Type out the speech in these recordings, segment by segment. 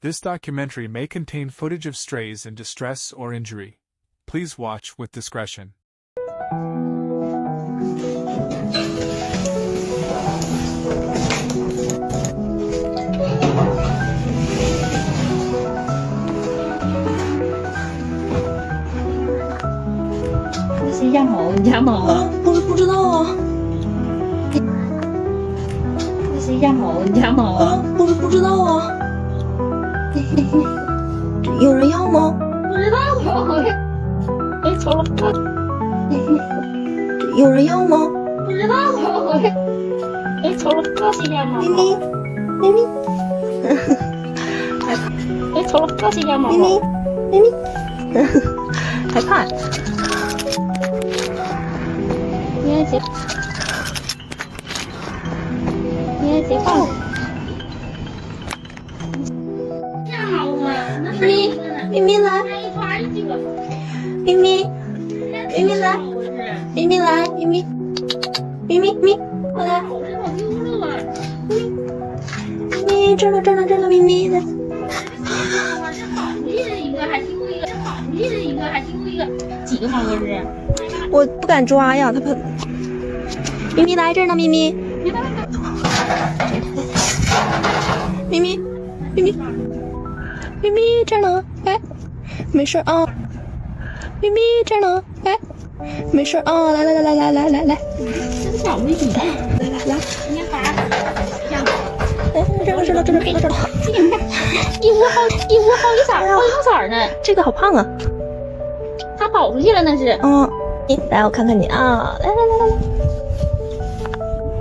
This documentary may contain footage of strays in distress or injury. Please watch with discretion. 是鸭毛，鸭毛啊？不知道啊。这是鸭毛，鸭毛啊？不知道啊。有人要吗？不知道啊。哎，瞅了。有人要吗？不知道啊。哎，瞅了，这是鸭毛。咪咪。哎，瞅了，这是鸭毛。咪。害怕。你看谁？放？鸭毛啊？咪咪来。咪咪来。咪来。咪过来。咪这了，咪咪的。几个毛根儿啊？我不敢抓呀，它喷。咪咪来这儿呢，咪咪。咪咪这儿呢，哎，没事啊。咪咪这儿呢，哎，没事啊。来。这小妹子，来。你看啥？这了。一屋好几色呢。这个好胖啊。它跑出去了那是。来我看看你啊，来。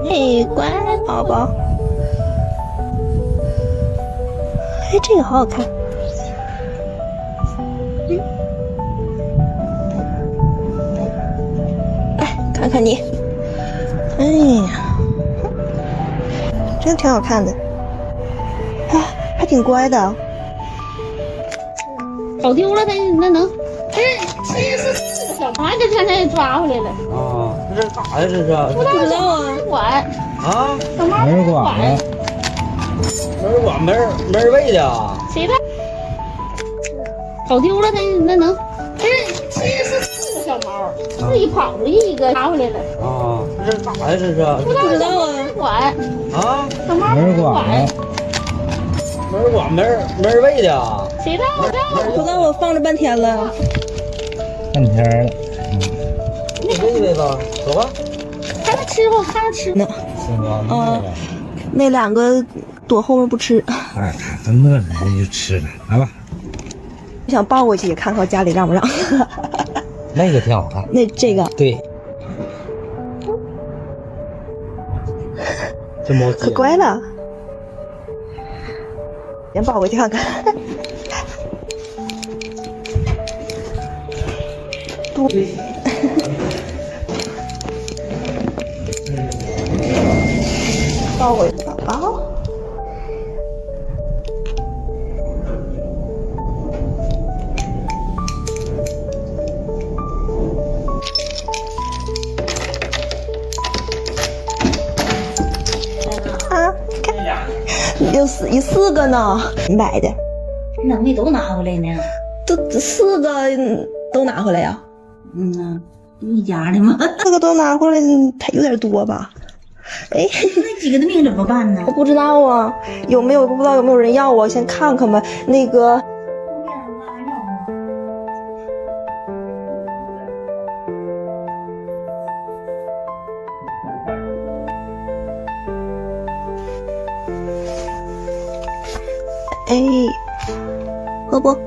嘿，乖宝宝。哎，这个好好看。来看看你。哎呀，真的挺好看的。还挺乖的。跑丢了，那能？其实是4个小猫，这刚才抓回来了。啊，这是咋的？这是不知道啊。管啊？小猫没人管了，没人管，没人喂的啊？谁的？跑丢了，那能？其实是4个小猫，自己跑出去一个，抓回来了。啊，这是咋的？这是不知道啊。管啊？小猫没人管了，没人管，没人喂的啊？谁的？不知道，我放了半天了。半天了。喂一喂吧，走吧。看它吃不？看它吃。呢。那2个躲后面不吃。哎，真的，那就吃了，来吧。我想抱过去看看家里让不让。那个挺好看。这个对。这猫可乖了。先抱回去看看。多。抱回去宝宝。看，有4个呢，买的。那没都拿回来呢？都4个都拿回来呀？一家的吗？4个都拿回来，它有点多吧？哎，那几个的命怎么办呢？我不知道啊，不知道有没有人要啊？先看看吧。那个。哎，喝不？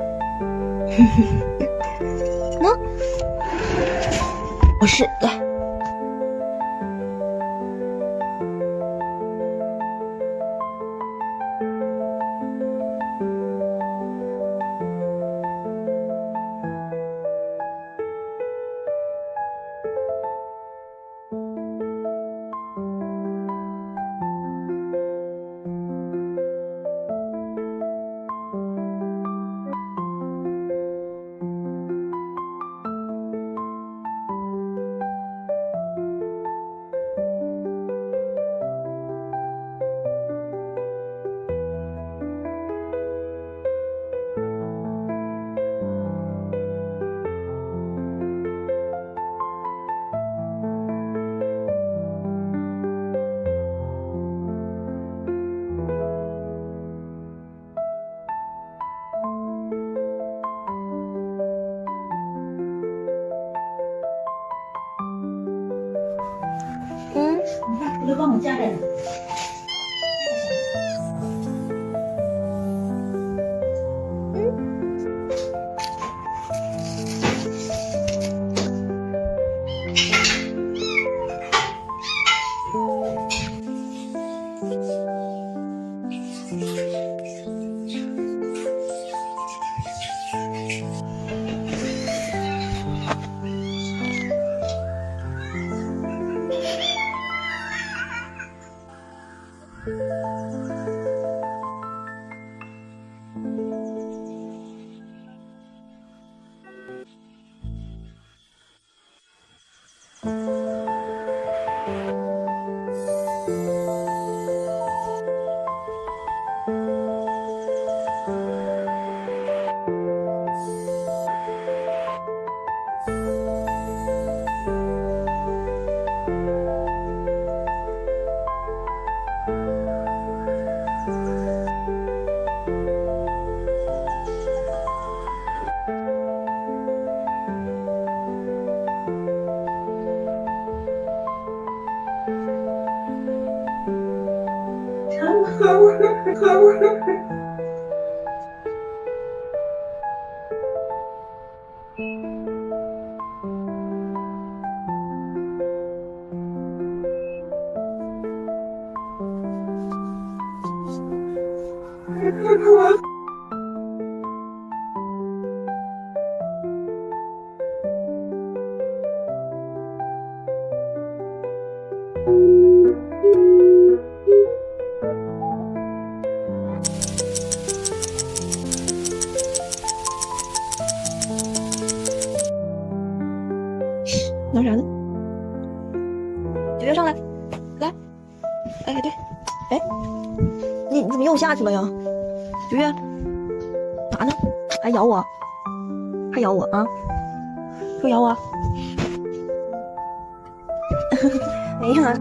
不是，来。我就帮我加点。拿啥呢？九月上来，来，哎对，哎，你怎么又下去了呀？九月，哪呢？还咬我？还咬我啊？说咬我？没呀。